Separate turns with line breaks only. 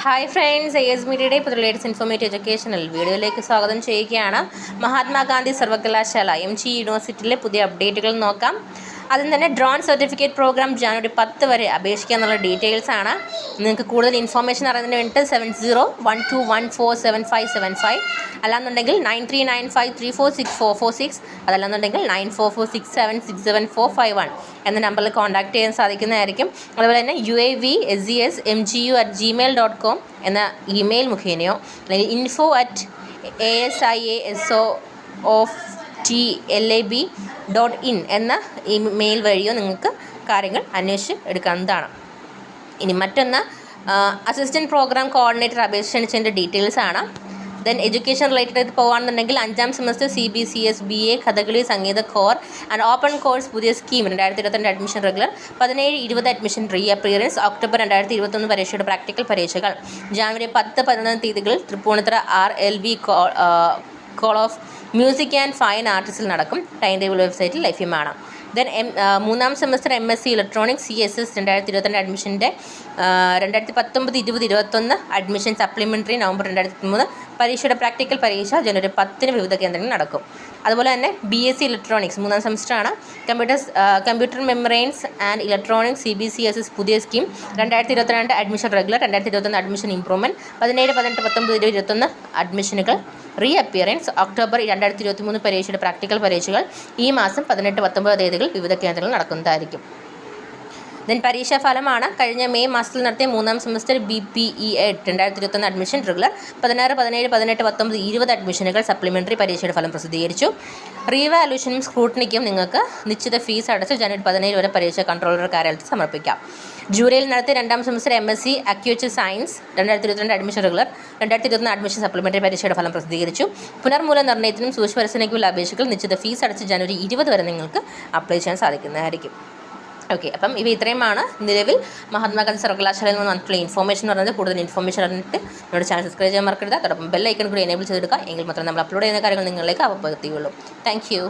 Hi friends, AS മീഡിയയുടെ ഇപ്പോൾ latest informative educational വീഡിയോയിലേക്ക് സ്വാഗതം ചെയ്യുകയാണ്. മഹാത്മാഗാന്ധി സർവകലാശാല MG യൂണിവേഴ്സിറ്റിയിലെ പുതിയ അപ്ഡേറ്റുകൾ നോക്കാം. അതിൽ തന്നെ ഡ്രോൺ സർട്ടിഫിക്കറ്റ് പ്രോഗ്രാം ജനുവരി 10 വരെ അപേക്ഷിക്കുക എന്നുള്ള ഡീറ്റെയിൽസ് ആണ്. നിങ്ങൾക്ക് കൂടുതൽ ഇൻഫോർമേഷൻ അറിയുന്നതിന് വേണ്ടി 7012147575 അല്ലാന്നുണ്ടെങ്കിൽ 9395346446 അതല്ലാന്നുണ്ടെങ്കിൽ 9446767451 എന്ന നമ്പറിൽ കോൺടാക്ട് ചെയ്യാൻ സാധിക്കുന്നതായിരിക്കും. അതുപോലെ തന്നെ UAVSGSMGU@gmail.com എന്ന ഇമെയിൽ മുഖേനയോ അല്ലെങ്കിൽ info@asislab.in എന്ന ഇമെയിൽ വഴിയോ നിങ്ങൾക്ക് കാര്യങ്ങൾ അന്വേഷിച്ച് എടുക്കാവുന്നതാണ്. ഇനി മറ്റൊന്ന് അസിസ്റ്റൻറ്റ് പ്രോഗ്രാം കോർഡിനേറ്റർ അപേക്ഷിച്ചതിൻ്റെ ഡീറ്റെയിൽസ് ആണ്. ദെൻ എഡ്യൂക്കേഷൻ റിലേറ്റഡ് പോകുകയാണെന്നുണ്ടെങ്കിൽ 5ാം സെമസ്റ്റർ CBCS BA കഥകളി സംഗീത കോർ ആൻഡ് ഓപ്പൺ കോഴ്സ് പുതിയ scheme 2022 admission regular 17-20 admission reappearance October 2021 പരീക്ഷയുടെ പ്രാക്ടിക്കൽ പരീക്ഷകൾ ജനുവരി 10-11 തീയതികളിൽ Tripunithura RLV college of music and fine ആർട്സിൽ നടക്കും. ടൈം ടേബിൾ വെബ്സൈറ്റിൽ ലഭ്യമാണ്. ദെൻ 3ാം സെമസ്റ്റർ MSc ഇലക്ട്രോണിക്സ് CSS 2022 അഡ്മിഷൻ്റെ 2019-2021 അഡ്മിഷൻ സപ്ലിമെൻ്ററി നവംബർ 2023 പരീക്ഷയുടെ പ്രാക്ടിക്കൽ പരീക്ഷ ജനുവരി 10 വിവിധ കേന്ദ്രങ്ങളിൽ നടക്കും. അതുപോലെ തന്നെ BSc ഇലക്ട്രോണിക്സ് 3ാം സെമസ്റ്ററാണ്. Computer maintenance and electronics CBCSS പുതിയ scheme 2022 admission regular 2021 admission improvement 17, 18, 19, 21 അഡ്മിഷനുകൾ റീ അപ്പിയറൻസ് ഒക്ടോബർ 2023 പരീക്ഷയുടെ പ്രാക്ടിക്കൽ പരീക്ഷകൾ ഈ മാസം 18, 19 തീയതികൾ വിവിധ കേന്ദ്രങ്ങളിൽ നടക്കുന്നതായിരിക്കും. ദെൻ പരീക്ഷാ ഫലമാണ്. കഴിഞ്ഞ മെയ് മാസത്തിൽ നടത്തിയ 3ാം സെമസ്റ്റർ BPE-8 2021 അഡ്മിഷൻ റെഗുലർ 16, 17, 18, 19, 20 അഡ്മിഷനുകൾ സപ്ലിമെൻ്ററി പരീക്ഷയുടെ ഫലം പ്രസിദ്ധീകരിച്ചു. റീവാലുവേഷനും സ്ക്രൂട്ടനിക്കും നിങ്ങൾക്ക് നിശ്ചിത ഫീസ് അടച്ച് ജനുവരി 17 വരെ പരീക്ഷ കൺട്രോളർ കാര്യാലയത്തിൽ സമർപ്പിക്കാം. ജൂലൈയിൽ നടത്തിയ 2ാം സെമസ്റ്റർ MSc അക്യൂച്ചർ science 2022 admission regular 2021 admission supplementary പരീക്ഷയുടെ ഫലം പ്രസിദ്ധീകരിച്ചു. പുനർമൂല്യനിർണ്ണയത്തിനും സൂക്ഷ്മപരിശോധനയ്ക്കുള്ള അപേക്ഷകൾ നിശ്ചിത ഫീസ് അടച്ച് ജനുവരി 20 വരെ നിങ്ങൾക്ക് അപ്ലൈ ചെയ്യാൻ സാധിക്കുന്നതായിരിക്കും. ഓക്കെ, അപ്പം ഇവ ഇത്രയുമാണ് നിലവിൽ മഹാത്മാഗാന്ധി സർവകലാശാലയിൽ നിന്ന് വന്നിട്ടുള്ള ഇൻഫോർമേഷൻ എന്ന് പറയുന്നത്. കൂടുതൽ ഇൻഫോർമേഷൻ അറിഞ്ഞിട്ട് നമ്മുടെ ചാനൽ സബ്സ്ക്രൈബ് ചെയ്യാൻ മറക്കരുത്. അതോടൊപ്പം ബെൽ ഐക്കൺ കൂടി എനേബിൾ ചെയ്തെടുക്കുക. എങ്കിൽ മാത്രമേ നമ്മൾ അപ്ലോഡ് ചെയ്യുന്ന കാര്യങ്ങൾ നിങ്ങളിലേക്ക് അവബോധത്തിയുള്ളൂ. Thank you.